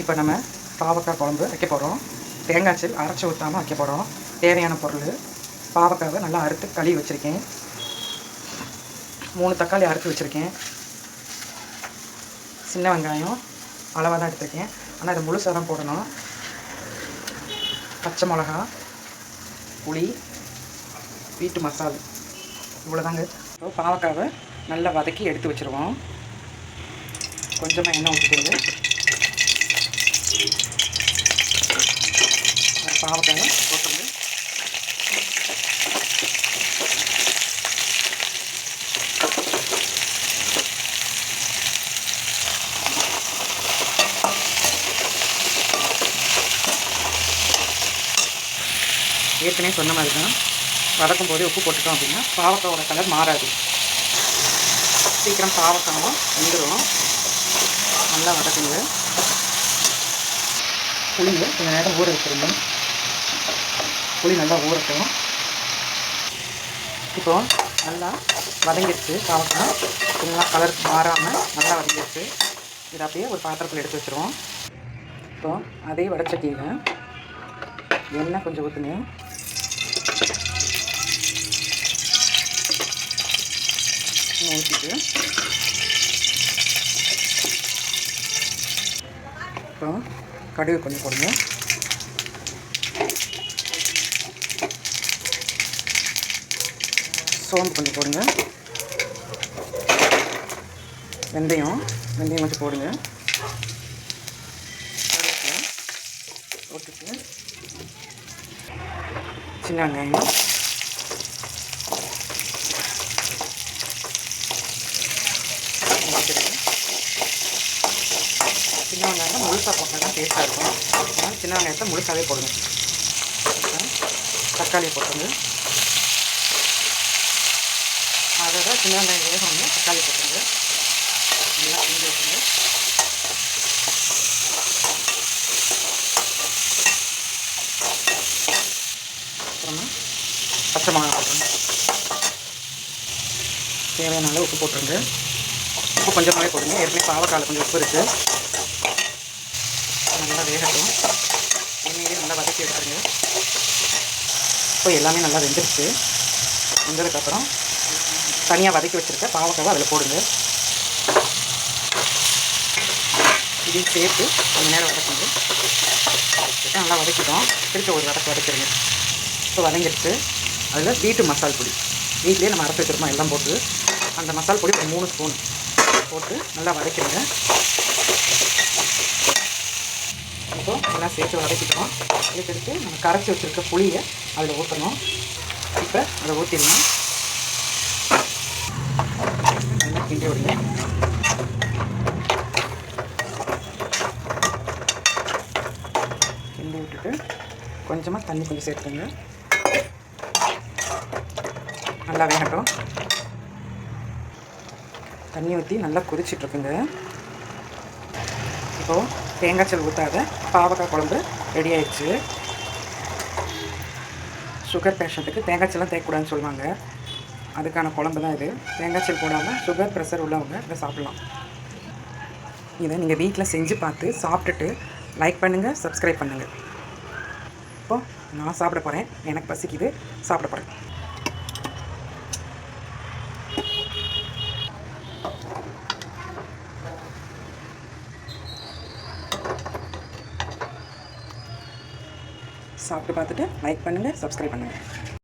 இப்போ நம்ம பாவக்காய் குழம்பு வைக்க போகிறோம். தேங்காய் சல் அரைச்சி ஊற்றாமல் வைக்க போகிறோம். தேவையான பொருள்: பாவக்காவை நல்லா அறுத்து கழுவி வச்சுருக்கேன். 3 தக்காளி அறுத்து வச்சுருக்கேன். சின்ன வெங்காயம் அளவாக தான் எடுத்துருக்கேன், ஆனால் இதை முழுசாக தான் போடணும். பச்சை மிளகா, புளி, வீட்டு மசாலா, இவ்வளோதாங்க. இப்போ பாவக்காவை நல்லா வதக்கி எடுத்து வச்சுருவோம். கொஞ்சமாக எண்ணெய் ஊற்றிட்டு பாவக்காவை போட்டுங்க. ஏற்கனவே சொன்ன மாதிரி தான், வதக்கும் போதே உப்பு போட்டுட்டோம் அப்படின்னா பாவக்காவோட கலர் மாறாது. சீக்கிரம் பாவக்காவும் வந்துடும். நல்லா வதக்குங்க. புளியை கொஞ்சம் நேரம் ஊற வச்சுருங்க. புளி நல்லா ஊறட்டும். இப்போது நல்லா வதங்கிடுச்சு. பாவக்காய் கொஞ்சம் கலர் மாறாமல் நல்லா வதங்கிடுச்சு. இதை அப்படியே ஒரு பாத்திரத்தில் எடுத்து வச்சுருவோம். இப்போது அதே வடச்சட்டியில் எண்ணெய் கொஞ்சம் ஊற்றுங்க. ஊற்றிட்டு இப்போ கடுகு கொஞ்சம் போடுங்க. சோம்பு கொஞ்சம் போடுங்க. வெந்தயம் கொஞ்சம் போடுங்க. போட்டுட்டு சின்ன வெங்காயம், சின்ன வெங்காயம் முழுசாக போட்டால் தான் டேஸ்ட்டாக இருக்கும். அதனால் சின்ன வெங்காயத்தை முழுசாகவே போடுங்க. தக்காளியை போட்டுங்க. அதோட சின்ன வெங்காயம் வேகணும். தக்காளி போட்டுங்க. நல்லா கிண்டி வைக்கணும். அப்புறமா பச்சை மிளகா போட்டுருங்க. தேவையான அளவு உப்பு போட்டுருங்க. உப்பு கொஞ்சமாகவே போடுங்க. ஏற்கனவே பாவக்காயில் கொஞ்சம் உப்பு இருக்குது. நல்லா வேகட்டும். எண்ணெயிலே நல்லா வதக்கி எடுத்துருங்க. இப்போ எல்லாமே நல்லா வெந்துருச்சு. வெந்ததுக்கப்புறம் தனியாக வதக்கி வச்சுருக்க பாவக்காவை அதில் போடுங்க. இதையும் சேர்த்து கொஞ்சம் நேரம் வதக்குங்க. நல்லா வதக்கிட்டோம். திருப்பி ஒரு வதக்கிடுங்க. இப்போ வதங்கிடுச்சு. அதில் வீட்டு மசால் பொடி, வீட்டிலே நம்ம அரைச்சி வச்சுருக்கோம், எல்லாம் போட்டு அந்த மசால் பொடி ஒரு 3 ஸ்பூன் போட்டு நல்லா வதக்கிடுங்க. இப்போ எல்லாம் சேர்த்து வதக்கிட்டோம். இதுக்கடுத்து நம்ம கரைச்சி வச்சுருக்க புளியை அதில் ஊற்றணும். இப்போ அதை ஊற்றிடலாம். நல்லா கிண்டி விடுங்க. கிண்டி விட்டுட்டு கொஞ்சமாக தண்ணி கொஞ்சம் சேர்த்துங்க. நல்லா வேகட்டும். தண்ணி ஊற்றி நல்லா கொதிச்சிட்ருக்குங்க. இப்போது தேங்காய் சல் ஊற்றாத பாவக்காய் குழம்பு ரெடி ஆயிடுச்சு. சுகர் பேஷண்ட்டுக்கு தேங்காய் சல்லாம் தேக்கக்கூடாதுன்னு சொல்லுவாங்க. அதுக்கான குழம்பு தான் இது. தேங்காய் சல் போடாமல் சுகர் ப்ரெஷர் உள்ளவங்க இதை சாப்பிட்லாம். இதை நீங்கள் வீட்டில் செஞ்சு பார்த்து சாப்பிட்டுட்டு லைக் பண்ணுங்கள், சப்ஸ்கிரைப் பண்ணுங்கள். இப்போது நான் சாப்பிட போகிறேன். எனக்கு பசிக்குது, சாப்பிட போகிறேன். சாப்பிட்டு பார்த்துட்டு லைக் பண்ணுங்கள், சப்ஸ்கிரைப் பண்ணுங்கள்.